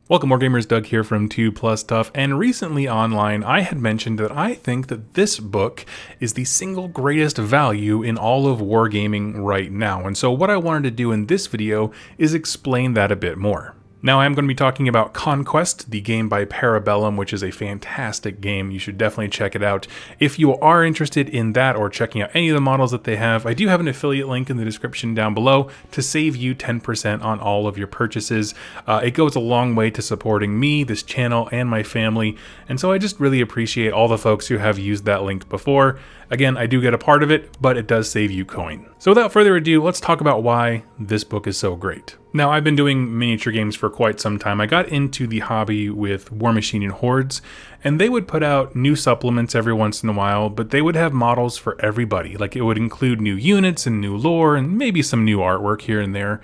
Welcome, Wargamers. Doug here from 2 Plus Stuff, and recently online I had mentioned that I think that this book is the single greatest value in all of wargaming right now, and so what I wanted to do in this video is explain that a bit more. Now I'm going to be talking about Conquest, the game by Para Bellum, which is a fantastic game. You should definitely check it out. If you are interested in that or checking out any of the models that they have, I do have an affiliate link in the description down below to save you 10% on all of your purchases. It goes a long way to supporting me, this channel, and my family, and so I just really appreciate all the folks who have used that link before. Again, I do get a part of it, but it does save you coin. So without further ado, let's talk about why this book is so great. Now, I've been doing miniature games for quite some time. I got into the hobby with War Machine and Hordes, and they would put out new supplements every once in a while, but they would have models for everybody. Like, it would include new units and new lore and maybe some new artwork here and there.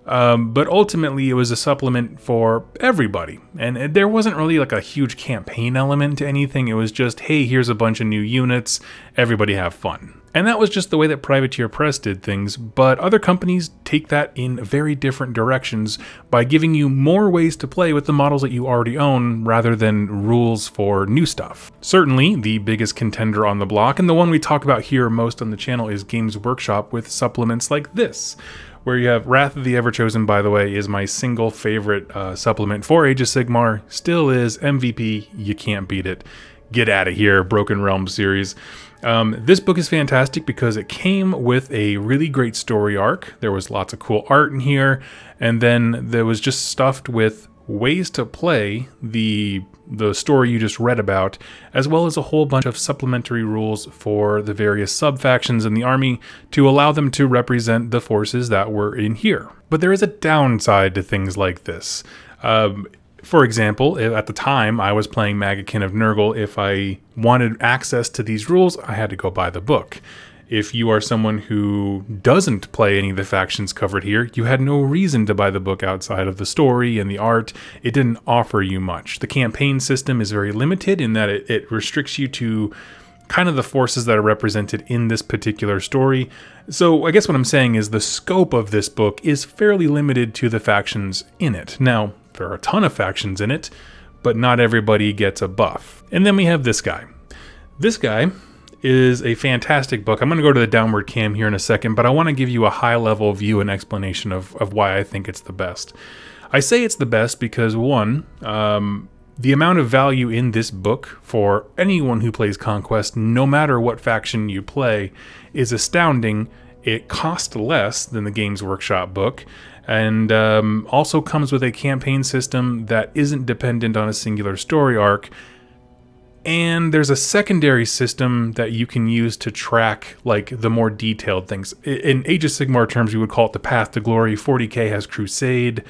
But ultimately, it was a supplement for everybody, and there wasn't really like a huge campaign element to anything. It was just, hey, here's a bunch of new units, everybody have fun. And that was just the way that Privateer Press did things, but other companies take that in very different directions by giving you more ways to play with the models that you already own rather than rules for new stuff. Certainly, the biggest contender on the block, and the one we talk about here most on the channel, is Games Workshop with supplements like this, where you have Wrath of the Everchosen, by the way, is my single favorite supplement for Age of Sigmar. Still is MVP, you can't beat it. Get out of here, Broken Realm series. This book is fantastic because it came with a really great story arc. There was lots of cool art in here, and then there was just stuffed with ways to play the story you just read about, as well as a whole bunch of supplementary rules for the various sub-factions in the army to allow them to represent the forces that were in here. But there is a downside to things like this. For example, at the time I was playing Magakin of Nurgle, if I wanted access to these rules, I had to go buy the book. If you are someone who doesn't play any of the factions covered here, you had no reason to buy the book outside of the story and the art. It didn't offer you much. The campaign system is very limited in that it restricts you to kind of the forces that are represented in this particular story. So I guess what I'm saying is the scope of this book is fairly limited to the factions in it. Now, there are a ton of factions in it, but not everybody gets a buff. And then we have this guy. This guy is a fantastic book. I'm going to go to the downward cam here in a second, but I want to give you a high-level view and explanation of why I think it's the best. I say it's the best because, one, the amount of value in this book for anyone who plays Conquest, no matter what faction you play, is astounding. It costs less than the Games Workshop book, and also comes with a campaign system that isn't dependent on a singular story arc. And there's a secondary system that you can use to track like the more detailed things. In Age of Sigmar terms, we would call it the Path to Glory. 40k has Crusade.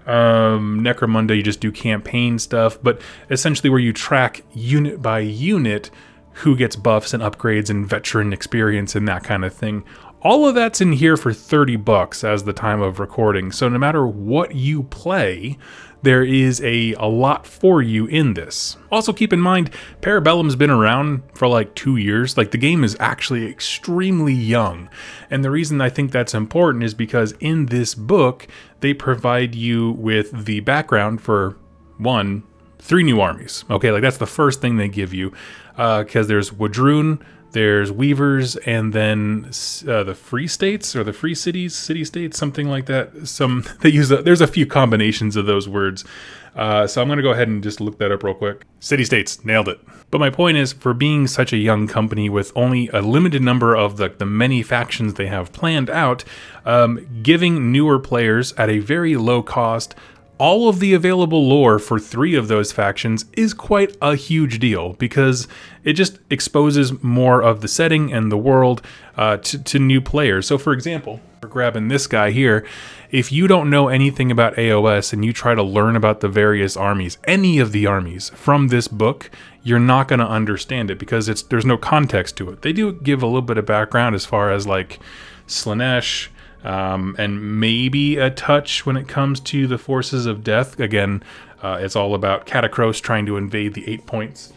Necromunda, you just do campaign stuff, but essentially where you track unit by unit who gets buffs and upgrades and veteran experience and that kind of thing. All of that's in here for $30 as the time of recording. So no matter what you play, there is a lot for you in this. Also keep in mind, Para Bellum's been around for like 2 years. Like, the game is actually extremely young. And the reason I think that's important is because in this book, they provide you with the background for, 3 new armies. Okay, like that's the first thing they give you. Because there's Wadrun, there's Weavers, and then the Free States or the Free Cities, City-States, something like that. There's a few combinations of those words. So I'm going to go ahead and just look that up real quick. City-States, nailed it. But my point is, for being such a young company with only a limited number of the many factions they have planned out, giving newer players at a very low cost all of the available lore for 3 of those factions is quite a huge deal, because it just exposes more of the setting and the world to new players. So for example, we're grabbing this guy here. If you don't know anything about AOS and you try to learn about the various armies, any of the armies from this book, you're not going to understand it because there's no context to it. They do give a little bit of background as far as like Slanesh, and maybe a touch when it comes to the Forces of Death. Again, it's all about Catacross trying to invade the 8 points.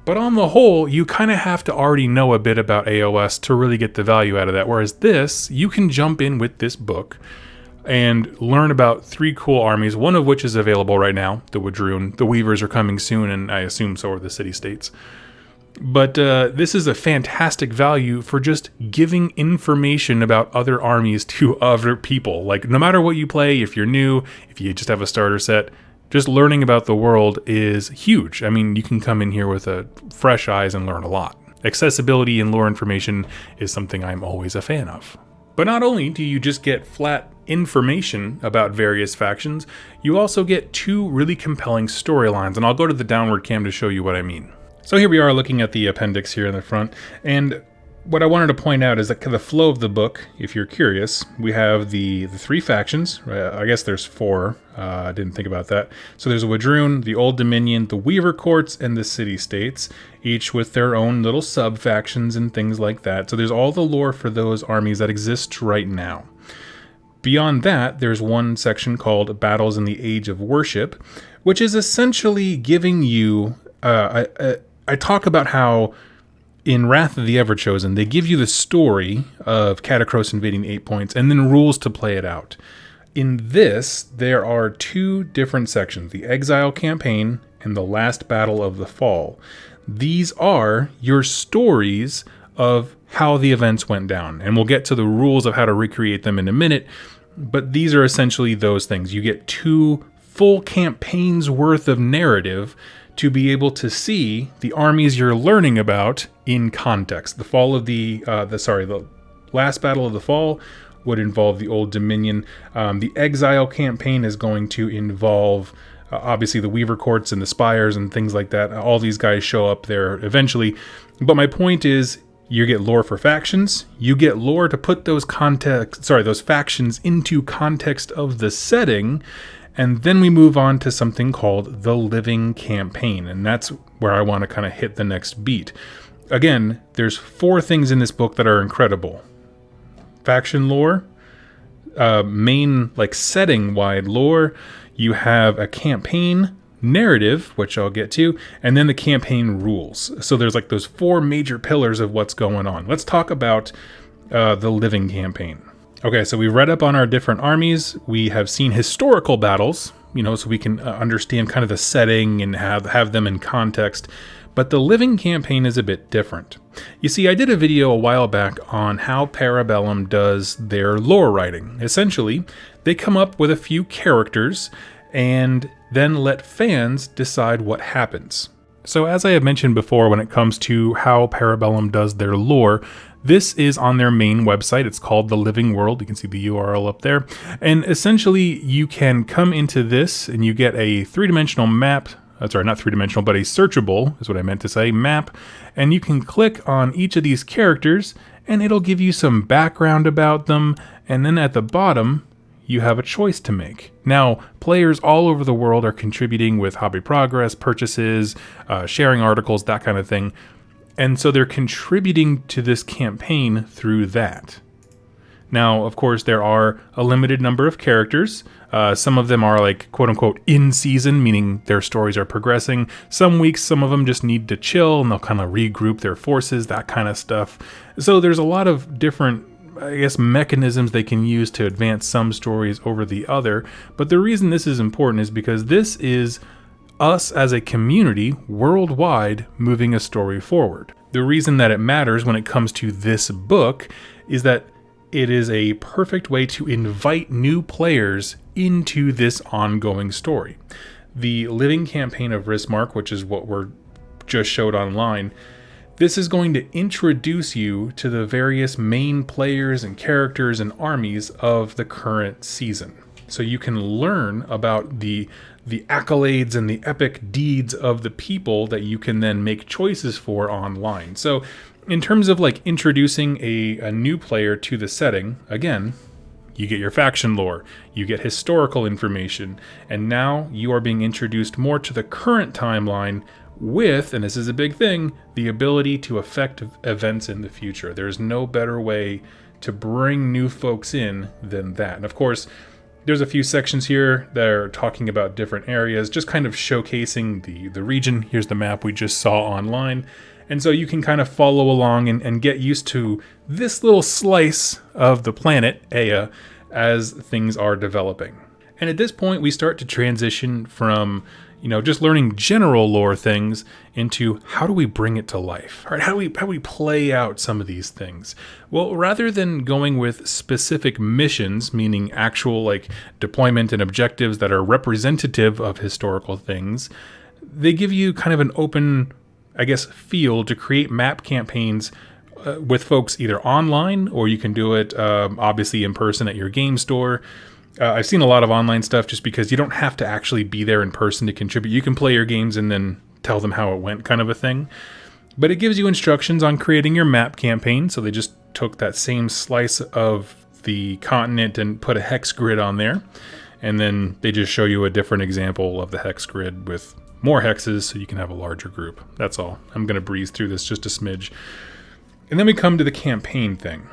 But on the whole, you kind of have to already know a bit about AOS to really get the value out of that. Whereas this, you can jump in with this book, and learn about 3 cool armies, one of which is available right now, the Wadroon. The Weavers are coming soon, and I assume so are the city-states. But this is a fantastic value for just giving information about other armies to other people. Like, no matter what you play, if you're new, if you just have a starter set, just learning about the world is huge. I mean, you can come in here with fresh eyes and learn a lot. Accessibility and lore information is something I'm always a fan of. But not only do you just get flat information about various factions, you also get 2 really compelling storylines, and I'll go to the downward cam to show you what I mean. So here we are looking at the appendix here in the front, and what I wanted to point out is that the flow of the book, if you're curious, we have the 3 factions. I guess there's 4. I didn't think about that. So there's a Wadroon, the Old Dominion, the Weaver Courts, and the City-States, each with their own little sub-factions and things like that. So there's all the lore for those armies that exist right now. Beyond that, there's one section called Battles in the Age of Worship, which is essentially giving you... I talk about how in Wrath of the Everchosen, they give you the story of Catacross invading the 8 points and then rules to play it out. In this, there are 2 different sections, the Exile campaign and the Last Battle of the Fall. These are your stories of how the events went down, and we'll get to the rules of how to recreate them in a minute, but these are essentially those things. You get 2 full campaigns worth of narrative to be able to see the armies you're learning about in context. The Last Battle of the Fall would involve the Old Dominion. The Exile campaign is going to involve obviously the Weaver Courts and the Spires and things like that. All these guys show up there eventually. But my point is, you get lore for factions. You get lore to put those factions into context of the setting. And then we move on to something called the Living Campaign, and that's where I want to kind of hit the next beat. Again, there's 4 things in this book that are incredible. Faction lore, main setting-wide lore, you have a campaign narrative, which I'll get to, and then the campaign rules. So there's those 4 major pillars of what's going on. Let's talk about the Living Campaign. Okay, so we've read up on our different armies. We have seen historical battles, so we can understand kind of the setting and have them in context. But the Living Campaign is a bit different. You see, I did a video a while back on how Para Bellum does their lore writing. Essentially, they come up with a few characters and then let fans decide what happens. So as I have mentioned before, when it comes to how Para Bellum does their lore, this is on their main website. It's called The Living World. You can see the URL up there. And essentially, you can come into this and you get a 3-dimensional map. Sorry, not 3-dimensional, but a searchable, is what I meant to say, map. And you can click on each of these characters, and it'll give you some background about them. And then at the bottom, you have a choice to make. Now, players all over the world are contributing with hobby progress, purchases, sharing articles, that kind of thing. And so they're contributing to this campaign through that. Now, of course, there are a limited number of characters. Some of them are quote-unquote in season, meaning their stories are progressing. Some weeks, some of them just need to chill and they'll kind of regroup their forces, that kind of stuff. So there's a lot of different, mechanisms they can use to advance some stories over the other. But the reason this is important is because this is us as a community worldwide moving a story forward. The reason that it matters when it comes to this book is that it is a perfect way to invite new players into this ongoing story. The Living Campaign of Rissmark, which is what we're just showed online, this is going to introduce you to the various main players and characters and armies of the current season. So you can learn about the accolades and the epic deeds of the people that you can then make choices for online. So in terms of introducing a new player to the setting, again, you get your faction lore, you get historical information, and now you are being introduced more to the current timeline with, and this is a big thing, the ability to affect events in the future. There's no better way to bring new folks in than that. And of course, there's a few sections here that are talking about different areas, just kind of showcasing the region. Here's the map we just saw online. And so you can kind of follow along and get used to this little slice of the planet, Ea, as things are developing. And at this point, we start to transition from, just learning general lore things into how do we bring it to life? All right, how do we play out some of these things? Well, rather than going with specific missions, meaning actual like deployment and objectives that are representative of historical things, they give you kind of an open, field to create map campaigns with folks either online, or you can do it obviously in person at your game store. I've seen a lot of online stuff just because you don't have to actually be there in person to contribute. You can play your games and then tell them how it went, kind of a thing. But it gives you instructions on creating your map campaign. So they just took that same slice of the continent and put a hex grid on there. And then they just show you a different example of the hex grid with more hexes so you can have a larger group. That's all. I'm going to breeze through this just a smidge. And then we come to the campaign thing.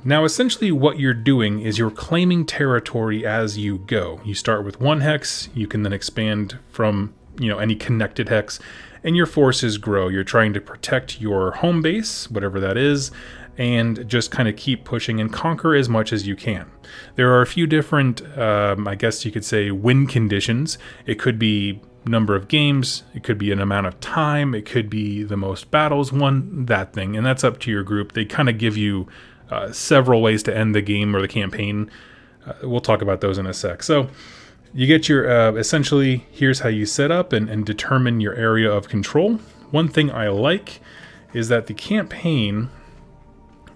Now, essentially what you're doing is you're claiming territory as you go. You start with one hex, you can then expand from, any connected hex, and your forces grow. You're trying to protect your home base, whatever that is, and just kind of keep pushing and conquer as much as you can. There are a few different, you could say, win conditions. It could be number of games, it could be an amount of time, it could be the most battles won, that thing, and that's up to your group. They kind of give you several ways to end the game or the campaign. We'll talk about those in a sec. So you get your, essentially, here's how you set up and determine your area of control. One thing I like is that the campaign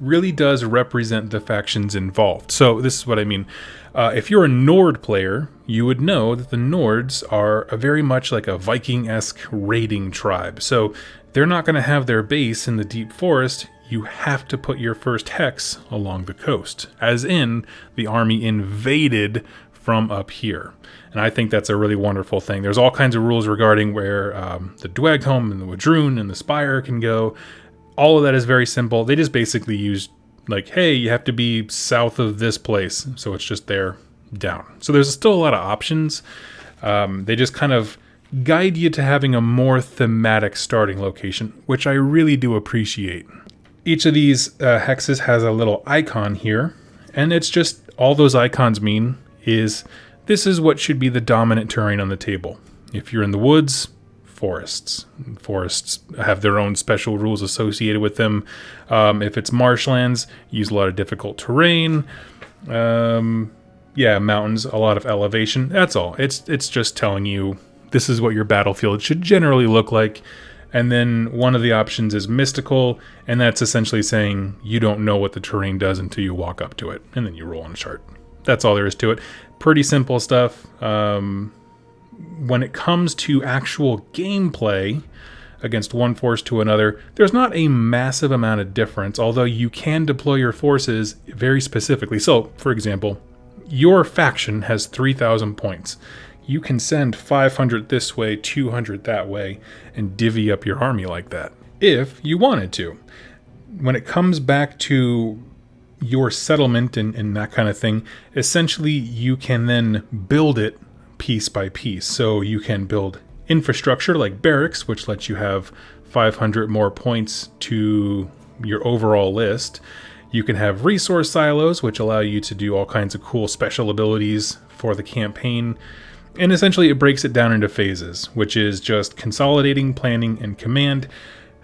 really does represent the factions involved. So this is what I mean. If you're a Nord player, you would know that the Nords are very much like a Viking-esque raiding tribe. So they're not going to have their base in the deep forest. You have to put your first hex along the coast, as in the army invaded from up here. And I think that's a really wonderful thing. There's all kinds of rules regarding where the Dwagholm and the Wadrun and the Spire can go. All of that is very simple. They just basically use like, hey, you have to be south of this place. So it's just there down. So there's still a lot of options. They just kind of guide you to having a more thematic starting location, which I really do appreciate. Each of these hexes has a little icon here, and it's just all those icons mean is this is what should be the dominant terrain on the table. If you're in the woods, forests. Forests have their own special rules associated with them. If it's marshlands, use a lot of difficult terrain. Mountains, a lot of elevation. That's all. It's just telling you this is what your battlefield should generally look like. And then one of the options is mystical, and that's essentially saying you don't know what the terrain does until you walk up to it, and then you roll on a chart. That's all there is to it. Pretty simple stuff. When it comes to actual gameplay against one force to another, there's not a massive amount of difference, although you can deploy your forces very specifically. So, for example, your faction has 3,000 points. You can send 500 this way, 200 that way, and divvy up your army like that, if you wanted to. When it comes back to your settlement and that kind of thing, essentially you can then build it piece by piece. So you can build infrastructure like barracks, which lets you have 500 more points to your overall list. You can have resource silos, which allow you to do all kinds of cool special abilities for the campaign. And essentially it breaks it down into phases, which is just consolidating, planning, and command.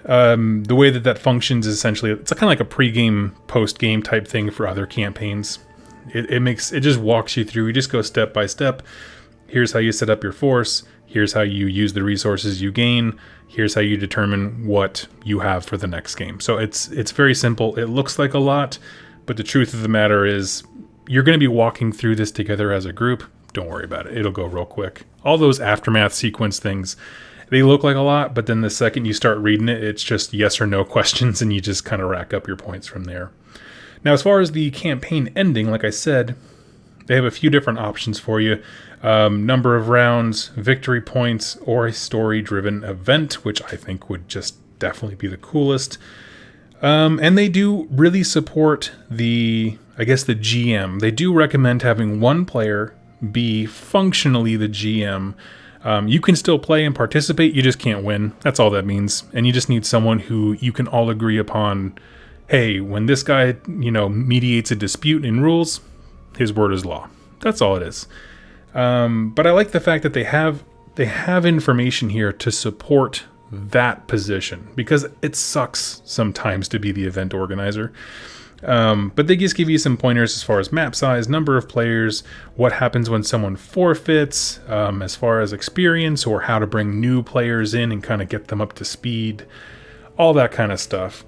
The way that functions is essentially, it's kind of like a pre-game, post-game type thing for other campaigns. It just walks you through. You just go step by step. Here's how you set up your force. Here's how you use the resources you gain. Here's how you determine what you have for the next game. So it's very simple. It looks like a lot, but the truth of the matter is you're going to be walking through this together as a group. Don't worry about it. It'll go real quick. All those aftermath sequence things, they look like a lot, but then the second you start reading it, it's just yes or no questions, and you just kind of rack up your points from there. Now, as far as the campaign ending, like I said, they have a few different options for you. Number of rounds, victory points, or a story-driven event, which I think would just definitely be the coolest. And they do really support the GM. They do recommend having one player be functionally the GM. You can still play and participate, you just can't win. That's all that means. And you just need someone who you can all agree upon, hey, when this guy, mediates a dispute in rules, His word is law. That's all it is. But I like the fact that they have information here to support that position, because it sucks sometimes to be the event organizer. But they just give you some pointers as far as map size, number of players, what happens when someone forfeits, as far as experience, or how to bring new players in and kind of get them up to speed, all that kind of stuff.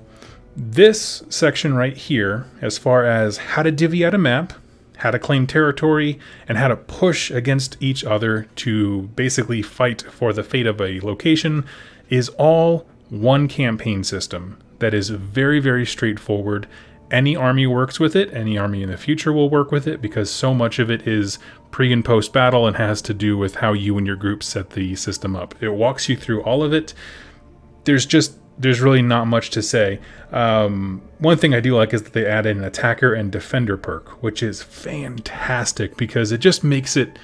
This section right here, as far as how to divvy out a map, how to claim territory, and how to push against each other to basically fight for the fate of a location, is all one campaign system that is very, very straightforward. Any army works with it. Any army in the future will work with it, because so much of it is pre and post battle and has to do with how you and your group set the system up. It walks you through all of it. There's really not much to say. One thing I do like is that they add in an attacker and defender perk, which is fantastic, because it just makes it,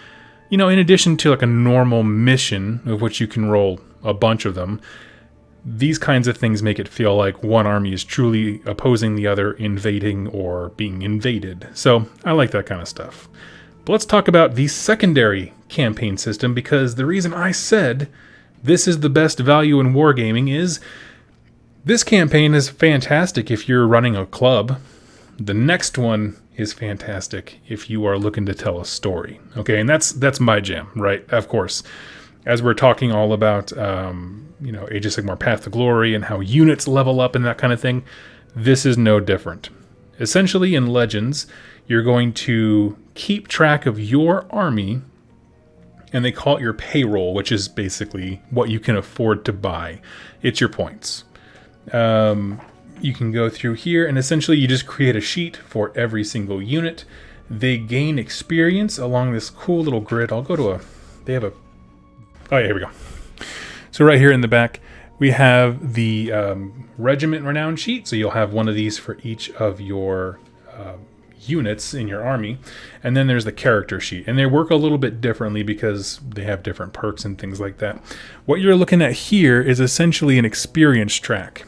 in addition to like a normal mission of which you can roll a bunch of them, these kinds of things make it feel like one army is truly opposing the other, invading or being invaded. So I like that kind of stuff. But let's talk about the secondary campaign system, because the reason I said this is the best value in wargaming is this campaign is fantastic if you're running a club. The next one is fantastic if you are looking to tell a story. Okay, and that's my jam, right? Of course. As we're talking all about, Age of Sigmar Path to Glory and how units level up and that kind of thing, this is no different. Essentially, in Legends, you're going to keep track of your army, and they call it your payroll, which is basically what you can afford to buy. It's your points. You can go through here, and essentially you just create a sheet for every single unit. They gain experience along this cool little grid. I'll go to oh yeah, here we go. So right here in the back, we have the Regiment Renown sheet. So you'll have one of these for each of your units in your army. And then there's the character sheet. And they work a little bit differently because they have different perks and things like that. What you're looking at here is essentially an experience track.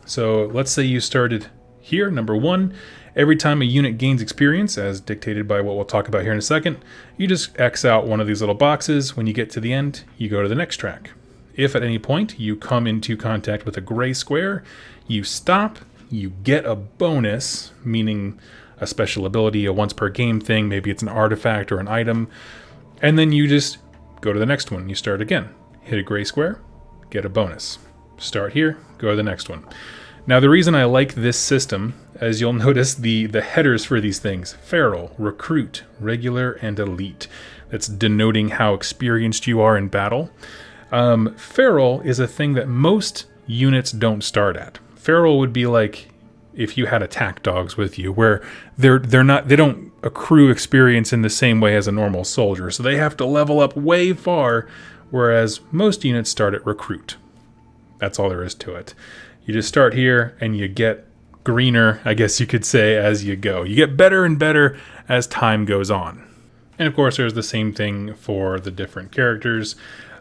So let's say you started here, number 1. Every time a unit gains experience, as dictated by what we'll talk about here in a second, you just X out one of these little boxes. When you get to the end, you go to the next track. If at any point you come into contact with a gray square, you stop, you get a bonus, meaning a special ability, a once per game thing, maybe it's an artifact or an item, and then you just go to the next one. You start again, hit a gray square, get a bonus. Start here, go to the next one. Now, the reason I like this system, as you'll notice the headers for these things: Feral, Recruit, Regular, and Elite. That's denoting how experienced you are in battle. Feral is a thing that most units don't start at. Feral would be like if you had attack dogs with you, where they don't accrue experience in the same way as a normal soldier, so they have to level up way far, whereas most units start at Recruit. That's all there is to it. You just start here, and you get greener, I guess you could say, as you go. You get better and better as time goes on. And of course, there's the same thing for the different characters.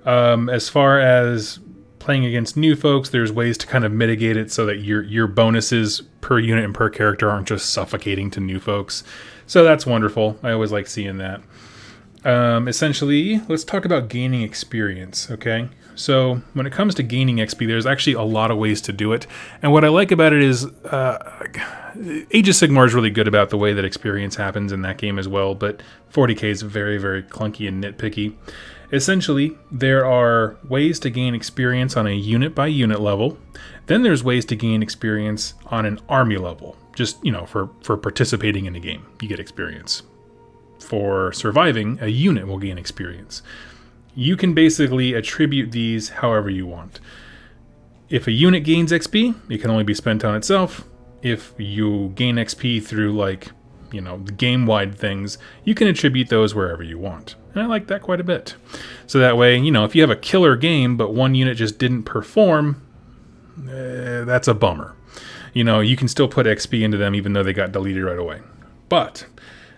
As far as playing against new folks, there's ways to kind of mitigate it so that your bonuses per unit and per character aren't just suffocating to new folks. So that's wonderful. I always like seeing that. Essentially, let's talk about gaining experience, okay? So when it comes to gaining XP, there's actually a lot of ways to do it. And what I like about it is Age of Sigmar is really good about the way that experience happens in that game as well, but 40k is very, very clunky and nitpicky. Essentially, there are ways to gain experience on a unit-by-unit level. Then there's ways to gain experience on an army level. Just, for participating in a game, you get experience. For surviving, a unit will gain experience. You can basically attribute these however you want. If a unit gains XP, it can only be spent on itself. If you gain XP through, the game-wide things, you can attribute those wherever you want. And I like that quite a bit. So that way, if you have a killer game, but one unit just didn't perform, that's a bummer. You can still put XP into them even though they got deleted right away. But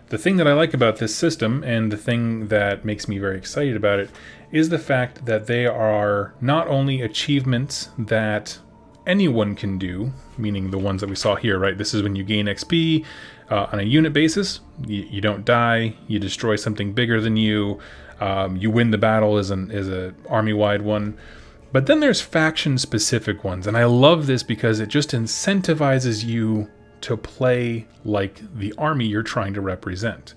the thing that I like about this system, and the thing that makes me very excited about it, is the fact that they are not only achievements that anyone can do, meaning the ones that we saw here, right? This is when you gain XP on a unit basis. You don't die. You destroy something bigger than you. You win the battle is a army-wide one. But then there's faction-specific ones, and I love this because it just incentivizes you to play like the army you're trying to represent.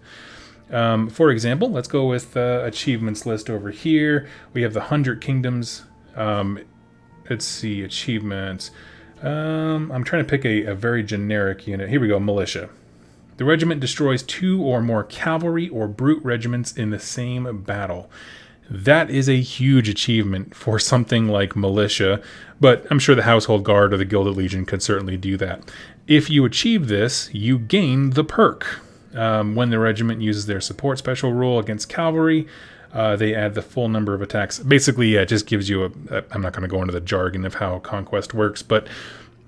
For example, let's go with achievements list over here. We have the 100 Kingdoms. Let's see, achievements. I'm trying to pick a very generic unit. Here we go, militia. The regiment destroys 2 or more cavalry or brute regiments in the same battle. That is a huge achievement for something like militia, but I'm sure the Household Guard or the Gilded Legion could certainly do that. If you achieve this, you gain the perk. When the regiment uses their support special rule against cavalry, they add the full number of attacks. Basically, it just gives you I'm not going to go into the jargon of how Conquest works, but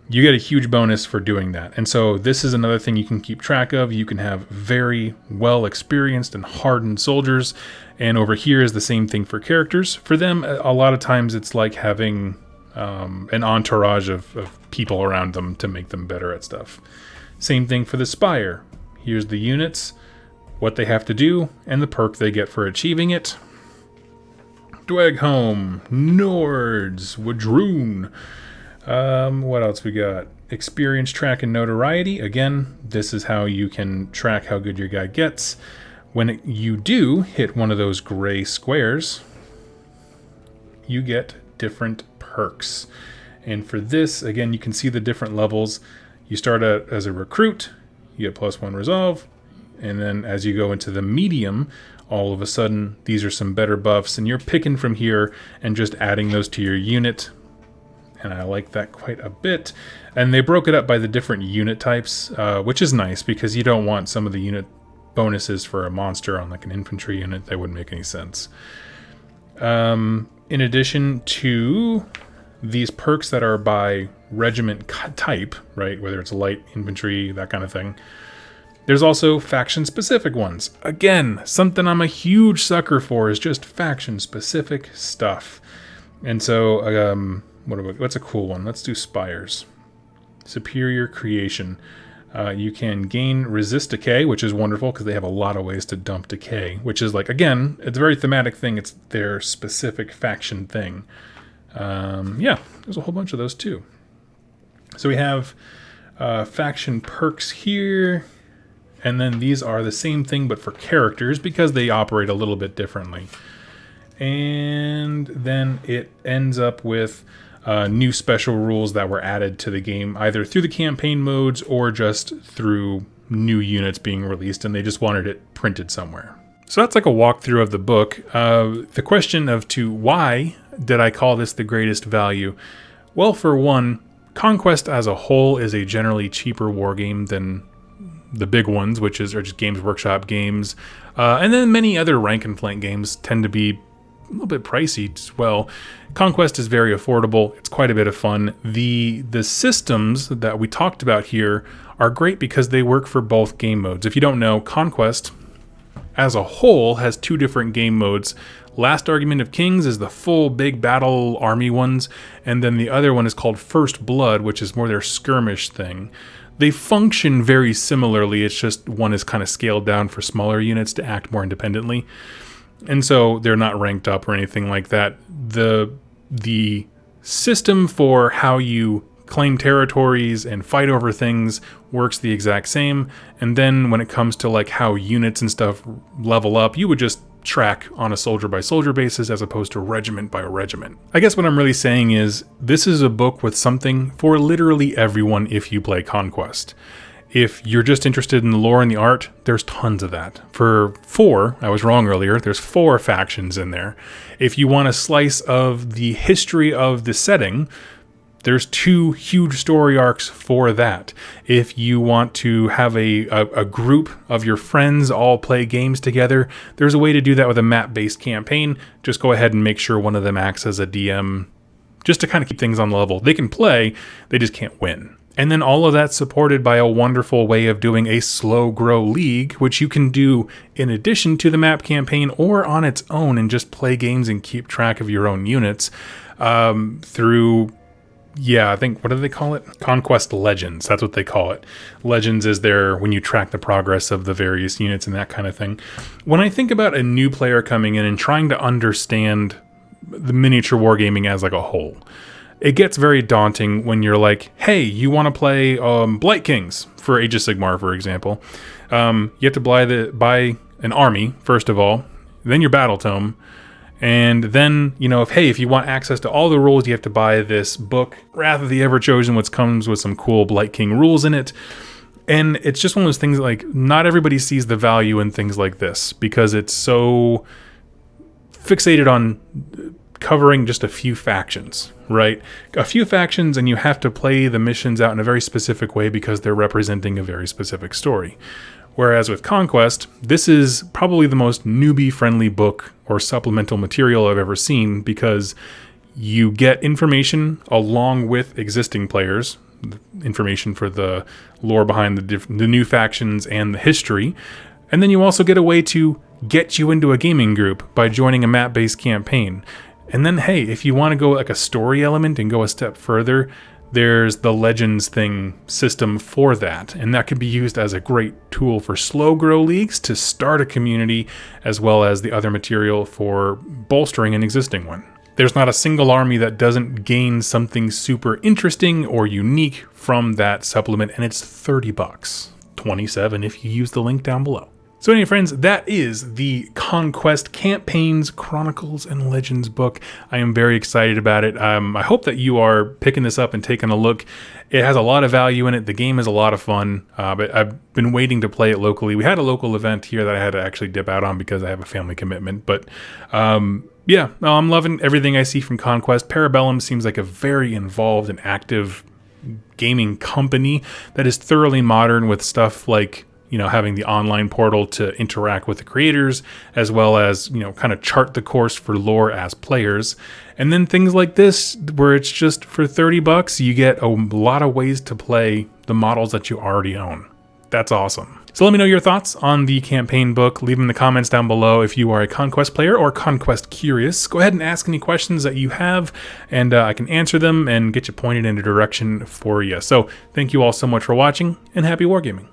you get a huge bonus for doing that. And so this is another thing you can keep track of. You can have very well experienced and hardened soldiers. And over here is the same thing for characters. For them, a lot of times it's like having an entourage of people around them to make them better at stuff. Same thing for the Spire. Here's the units, what they have to do, and the perk they get for achieving it. Dwegholm, Nords, Wadroon. What else we got? Experience, track, and notoriety. Again, this is how you can track how good your guy gets. When you do hit one of those gray squares, you get different perks. And for this, again, you can see the different levels. You start out as a recruit, you get +1 resolve, and then as you go into the medium, all of a sudden, these are some better buffs, and you're picking from here and just adding those to your unit. And I like that quite a bit. And they broke it up by the different unit types, which is nice because you don't want some of the unit bonuses for a monster on like an infantry unit. That wouldn't make any sense. In addition to these perks that are by regiment type, right, whether it's light infantry, that kind of thing, there's also faction-specific ones. Again, something I'm a huge sucker for is just faction-specific stuff. And so, what's a cool one? Let's do Spires. Superior Creation. You can gain Resist Decay, which is wonderful because they have a lot of ways to dump decay, which is like, again, it's a very thematic thing. It's their specific faction thing. Yeah, there's a whole bunch of those too. So we have faction perks here, and then these are the same thing but for characters because they operate a little bit differently. And then it ends up with new special rules that were added to the game, either through the campaign modes or just through new units being released, and they just wanted it printed somewhere. So that's like a walkthrough of the book. The question of why did I call this the greatest value? Well, for one, Conquest as a whole is a generally cheaper war game than the big ones, which are just Games Workshop games. And then many other rank and flank games tend to be a little bit pricey as well. Conquest is very affordable. It's quite a bit of fun. The systems that we talked about here are great because they work for both game modes. If you don't know, Conquest as a whole has 2 different game modes. Last Argument of Kings is the full big battle army ones, and then the other one is called First Blood, which is more their skirmish thing. They function very similarly, it's just one is kind of scaled down for smaller units to act more independently. And so they're not ranked up or anything like that. The system for how you claim territories and fight over things works the exact same. And then when it comes to like how units and stuff level up, you would just track on a soldier by soldier basis as opposed to regiment by regiment. I guess what I'm really saying is this is a book with something for literally everyone if you play Conquest. If you're just interested in the lore and the art, there's tons of that. For 4, I was wrong earlier, there's 4 factions in there. If you want a slice of the history of the setting, there's 2 huge story arcs for that. If you want to have a group of your friends all play games together, there's a way to do that with a map-based campaign. Just go ahead and make sure one of them acts as a DM, just to kind of keep things on the level. They can play, they just can't win. And then all of that's supported by a wonderful way of doing a slow grow league, which you can do in addition to the map campaign or on its own and just play games and keep track of your own units through Yeah, I think, what do they call it? Conquest Legends. That's what they call it. Legends is there when you track the progress of the various units and that kind of thing. When I think about a new player coming in and trying to understand the miniature wargaming as like a whole, it gets very daunting when you're like, hey, you want to play Blight Kings for Age of Sigmar, for example. You have to buy an army, first of all, then your battle tome. And then, if you want access to all the rules, you have to buy this book, Wrath of the Everchosen, which comes with some cool Blight King rules in it. And it's just one of those things like, not everybody sees the value in things like this because it's so fixated on covering just a few factions, right? A few factions, and you have to play the missions out in a very specific way because they're representing a very specific story. Whereas with Conquest, this is probably the most newbie-friendly book or supplemental material I've ever seen because you get information along with existing players, information for the lore behind the new factions and the history, and then you also get a way to get you into a gaming group by joining a map-based campaign. And then, hey, if you want to go like a story element and go a step further, there's the Legends thing system for that, and that could be used as a great tool for slow grow leagues to start a community, as well as the other material for bolstering an existing one. There's not a single army that doesn't gain something super interesting or unique from that supplement, and it's $30. $27 if you use the link down below. So anyway, friends, that is the Conquest Campaigns, Chronicles, and Legends book. I am very excited about it. I hope that you are picking this up and taking a look. It has a lot of value in it. The game is a lot of fun, but I've been waiting to play it locally. We had a local event here that I had to actually dip out on because I have a family commitment. But yeah, I'm loving everything I see from Conquest. Para Bellum seems like a very involved and active gaming company that is thoroughly modern with stuff like having the online portal to interact with the creators, as well as, kind of chart the course for lore as players. And then things like this, where it's just for $30, you get a lot of ways to play the models that you already own. That's awesome. So let me know your thoughts on the campaign book. Leave them in the comments down below if you are a Conquest player or Conquest curious. Go ahead and ask any questions that you have, and I can answer them and get you pointed in a direction for you. So thank you all so much for watching, and happy wargaming.